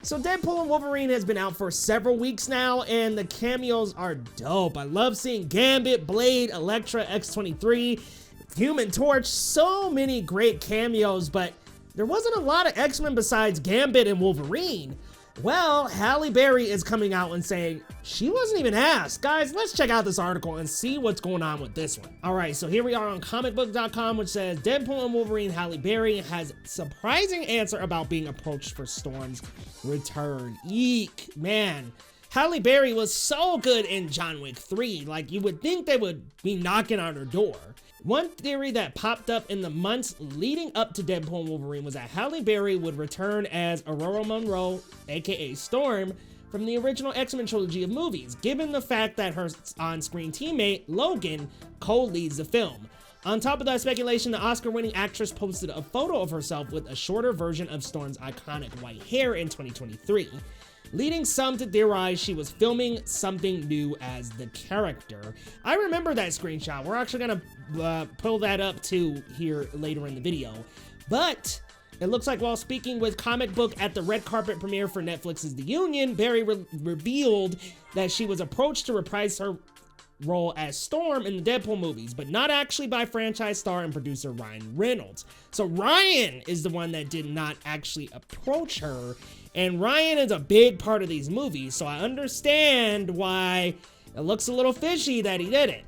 So Deadpool and Wolverine has been out for several weeks now, and the cameos are dope. I love seeing Gambit, Blade, Elektra, X-23, Human Torch, so many great cameos, but there wasn't a lot of X-Men besides Gambit and Wolverine. Well, Halle Berry is coming out and saying she wasn't even asked. Guys, let's check out this article and see what's going on with this one. All right, so here we are on comicbook.com, which says Deadpool and Wolverine Halle Berry has surprising answer about being approached for Storm's return. Eek, man. Halle Berry was so good in John Wick 3. Like, you would think they would be knocking on her door. One theory that popped up in the months leading up to Deadpool and Wolverine was that Halle Berry would return as Aurora Monroe, aka Storm, from the original X-Men trilogy of movies, given the fact that her on-screen teammate, Logan, co-leads the film. On top of that speculation, the Oscar-winning actress posted a photo of herself with a shorter version of Storm's iconic white hair in 2023. Leading some to theorize she was filming something new as the character. I remember that screenshot. We're actually gonna pull that up too here later in the video. But it looks like while speaking with Comic Book at the red carpet premiere for Netflix's The Union, Berry revealed that she was approached to reprise her role as Storm in the Deadpool movies, but not actually by franchise star and producer Ryan Reynolds. So Ryan is the one that did not actually approach her. And Ryan is a big part of these movies, so I understand why it looks a little fishy that he did it.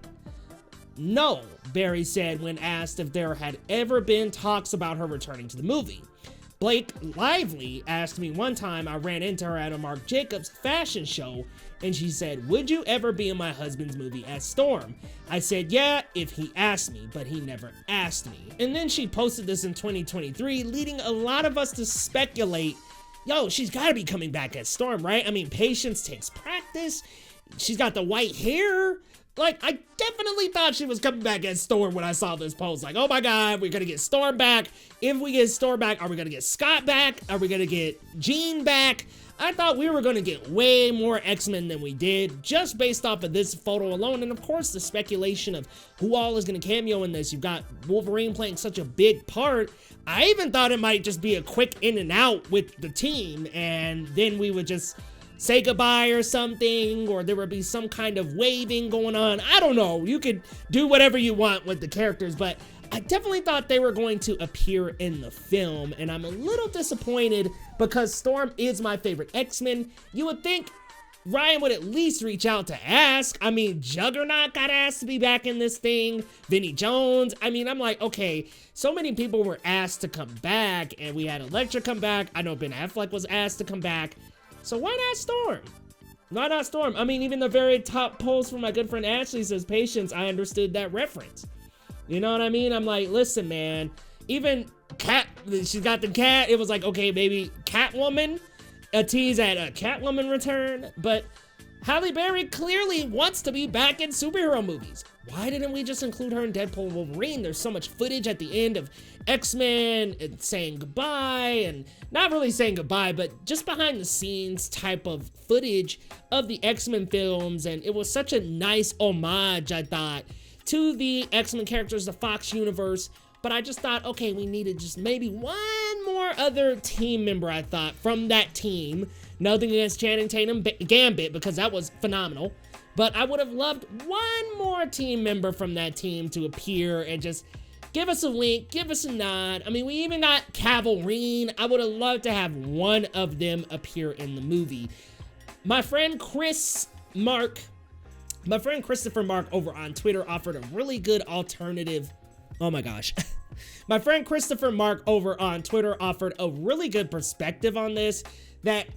No, Berry said when asked if there had ever been talks about her returning to the movie. Blake Lively asked me one time I ran into her at a Marc Jacobs fashion show, and she said, "Would you ever be in my husband's movie as Storm?" I said, yeah, if he asked me, but he never asked me. And then she posted this in 2023, leading a lot of us to speculate, yo, she's gotta be coming back as Storm, right? I mean, patience takes practice. She's got the white hair. Like, I definitely thought she was coming back as Storm when I saw this post. Like, oh my God, we're gonna get Storm back. If we get Storm back, are we gonna get Scott back? Are we gonna get Jean back? I thought we were gonna get way more X-Men than we did, just based off of this photo alone. And of course, the speculation of who all is gonna cameo in this. You've got Wolverine playing such a big part. I even thought it might just be a quick in and out with the team, and then we would just say goodbye or something, or there would be some kind of waving going on. I don't know. You could do whatever you want with the characters, but I definitely thought they were going to appear in the film, and I'm a little disappointed because Storm is my favorite X-Men. You would think Ryan would at least reach out to ask. I mean, Juggernaut got asked to be back in this thing. Vinnie Jones. I mean, I'm like, okay, so many people were asked to come back, and we had Elektra come back. I know Ben Affleck was asked to come back. So why not Storm? Why not Storm? I mean, even the very top post from my good friend Ashley says, patience, I understood that reference. You know what I mean? I'm like, listen, man, even Cat, she's got the cat. It was like, okay, maybe Catwoman, a tease at a Catwoman return, but Halle Berry clearly wants to be back in superhero movies. Why didn't we just include her in Deadpool and Wolverine? There's so much footage at the end of X-Men and saying goodbye, and not really saying goodbye, but just behind the scenes type of footage of the X-Men films, and it was such a nice homage, I thought, to the X-Men characters, the Fox universe. But I just thought, okay, we needed just maybe one more other team member, I thought, from that team. Nothing against Channing Tatum Gambit, because that was phenomenal. But I would have loved one more team member from that team to appear and just give us a wink, give us a nod. I mean, we even got Cavalrine. I would have loved to have one of them appear in the movie. My friend Christopher Mark over on Twitter offered a really good alternative. Oh my gosh. My friend Christopher Mark over on Twitter offered a really good perspective on this, that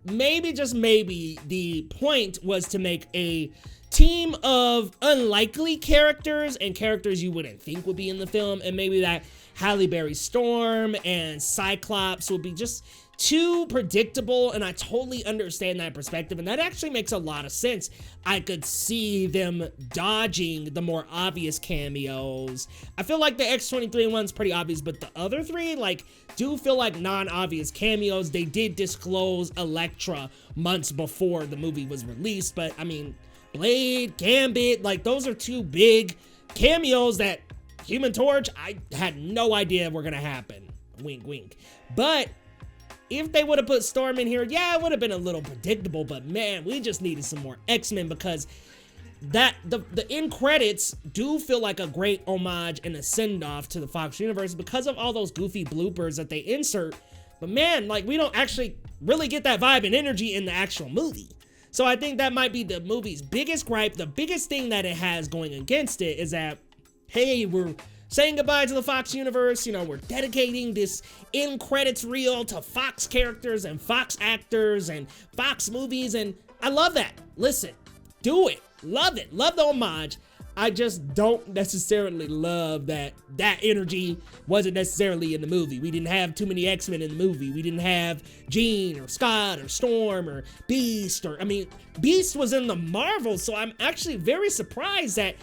maybe, just maybe, the point was to make a team of unlikely characters and characters you wouldn't think would be in the film, and maybe that Halle Berry Storm and Cyclops will be just too predictable, and I totally understand that perspective, and that actually makes a lot of sense. I could see them dodging the more obvious cameos. I feel like the X-23 one's pretty obvious, but the other three, like, do feel like non-obvious cameos. They did disclose Elektra months before the movie was released, but I mean, Blade, Gambit, like, those are two big cameos that Human Torch, I had no idea were gonna happen. Wink, wink. But if they would have put Storm in here, yeah, it would have been a little predictable, but man, we just needed some more X-Men, because the end credits do feel like a great homage and a send-off to the Fox universe because of all those goofy bloopers that they insert. But man, like, we don't actually really get that vibe and energy in the actual movie. So I think that might be the movie's biggest gripe. The biggest thing that it has going against it is that, hey, we're saying goodbye to the Fox universe, you know, we're dedicating this end credits reel to Fox characters and Fox actors and Fox movies, and I love that. Listen, do it. Love it. Love the homage. I just don't necessarily love that energy wasn't necessarily in the movie. We didn't have too many X-Men in the movie. We didn't have Jean or Scott or Storm or Beast, or, I mean, Beast was in the Marvels, so I'm actually very surprised that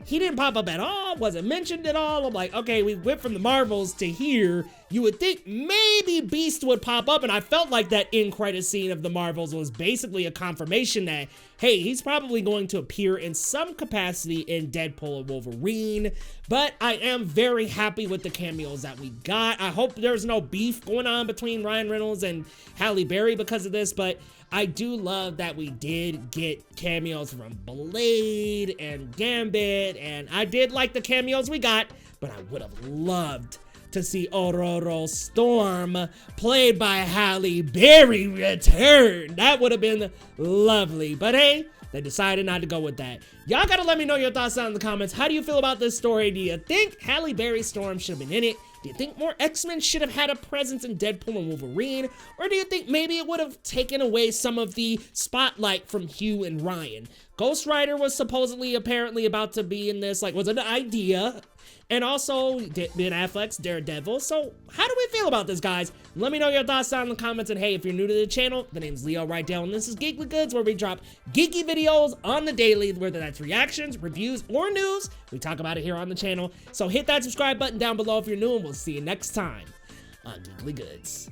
he didn't pop up at all, wasn't mentioned at all. I'm like, okay, we went from the Marvels to here. You would think maybe Beast would pop up, and I felt like that end credit scene of the Marvels was basically a confirmation that, hey, he's probably going to appear in some capacity in Deadpool and Wolverine. But I am very happy with the cameos that we got. I hope there's no beef going on between Ryan Reynolds and Halle Berry because of this, but I do love that we did get cameos from Blade and Gambit, and I did like the cameos we got, but I would have loved to see Aurora Storm, played by Halle Berry, return. That would have been lovely, but hey, they decided not to go with that. Y'all gotta let me know your thoughts down in the comments. How do you feel about this story? Do you think Halle Berry Storm should have been in it? Do you think more X-Men should have had a presence in Deadpool and Wolverine? Or do you think maybe it would have taken away some of the spotlight from Hugh and Ryan? Ghost Rider was supposedly, apparently about to be in this, like, was an idea. And also, Ben Affleck's Daredevil. So, how do we feel about this, guys? Let me know your thoughts down in the comments. And hey, if you're new to the channel, the name's Leo right down. And this is Geekly Goods, where we drop geeky videos on the daily, whether that's reactions, reviews, or news. We talk about it here on the channel. So hit that subscribe button down below if you're new, and we'll see you next time on Geekly Goods.